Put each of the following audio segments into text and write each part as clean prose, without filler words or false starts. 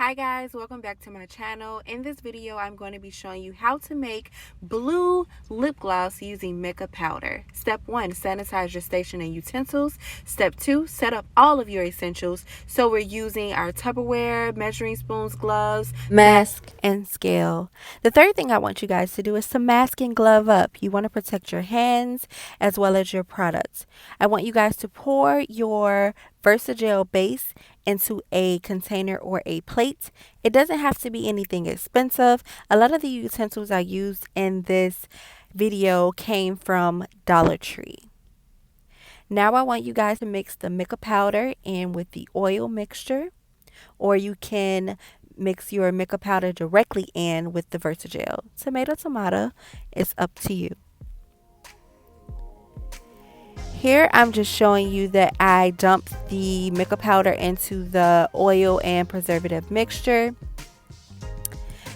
Hi guys, welcome back to my channel. In this video I'm going to be showing you how to make blue lip gloss using Mica Powder. Step 1, sanitize your station and utensils. Step 2, set up all of your essentials. So we're using our Tupperware, measuring spoons, gloves, mask, and scale. The third thing I want you guys to do is to mask and glove up. You want to protect your hands as well as your products. I want you guys to pour your Versagel base into a container or a plate. It doesn't have to be anything expensive. A lot of the utensils I used in this video came from Dollar Tree. Now I want you guys to mix the Mica powder in with the oil mixture, or you can mix your Mica powder directly in with the Versagel. Tomato, it's up to you. Here I'm just showing you that I dumped the Mica powder into the oil and preservative mixture.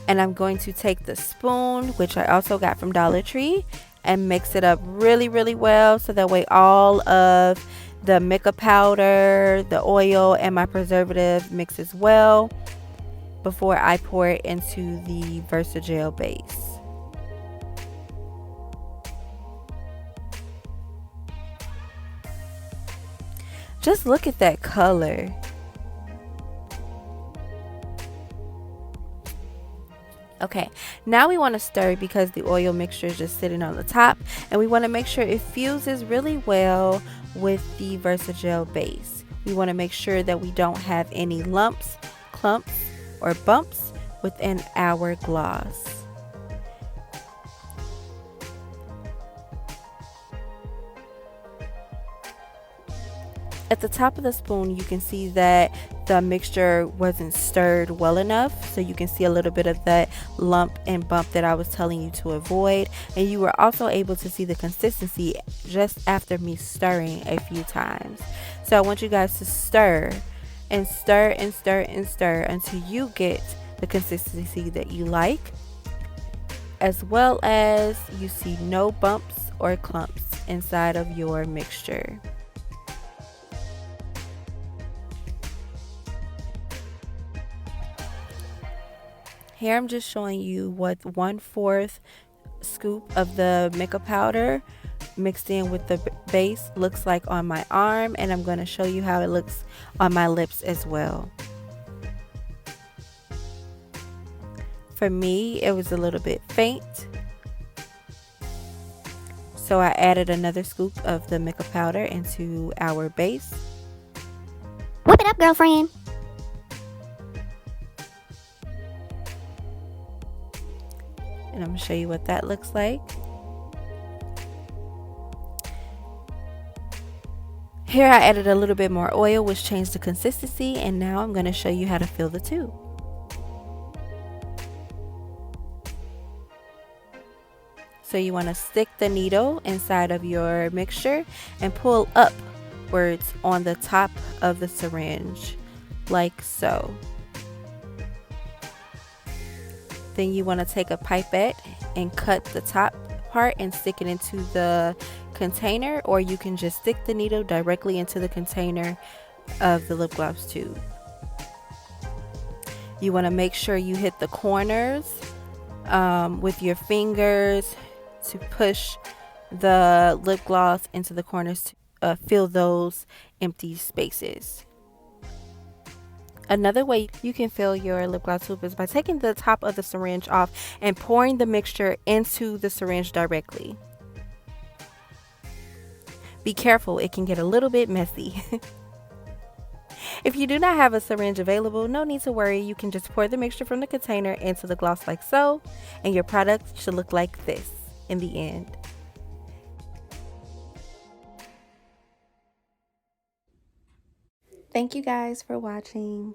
And I'm going to take the spoon, which I also got from Dollar Tree, and mix it up really well so that way all of the Mica powder, the oil, and my preservative mixes well before I pour it into the Versagel base. Just look at that color. Okay, now we want to stir because the oil mixture is just sitting on the top, and we want to make sure it fuses really well with the Versagel base. We want to make sure that we don't have any lumps, clumps, or bumps within our gloss. At the top of the spoon, you can see that the mixture wasn't stirred well enough, so you can see a little bit of that lump and bump that I was telling you to avoid. And you were also able to see the consistency just after me stirring a few times. So I want you guys to stir and stir and stir and stir until you get the consistency that you like, as well as you see no bumps or clumps inside of your mixture. Here I'm just showing you what 1/4 scoop of the Mica powder mixed in with the base looks like on my arm, and I'm going to show you how it looks on my lips as well. For me, it was a little bit faint, so I added another scoop of the Mica powder into our base. Whip it up, girlfriend. And I'm going to show you what that looks like. Here I added a little bit more oil, which changed the consistency, and now I'm going to show you how to fill the tube. So you want to stick the needle inside of your mixture and pull upwards on the top of the syringe, like so. Then you want to take a pipette and cut the top part and stick it into the container, or you can just stick the needle directly into the container of the lip gloss tube. You want to make sure you hit the corners with your fingers to push the lip gloss into the corners to fill those empty spaces. Another way you can fill your lip gloss tube is by taking the top of the syringe off and pouring the mixture into the syringe directly. Be careful, it can get a little bit messy. If you do not have a syringe available, no need to worry. You can just pour the mixture from the container into the gloss like so, and your product should look like this in the end. Thank you guys for watching.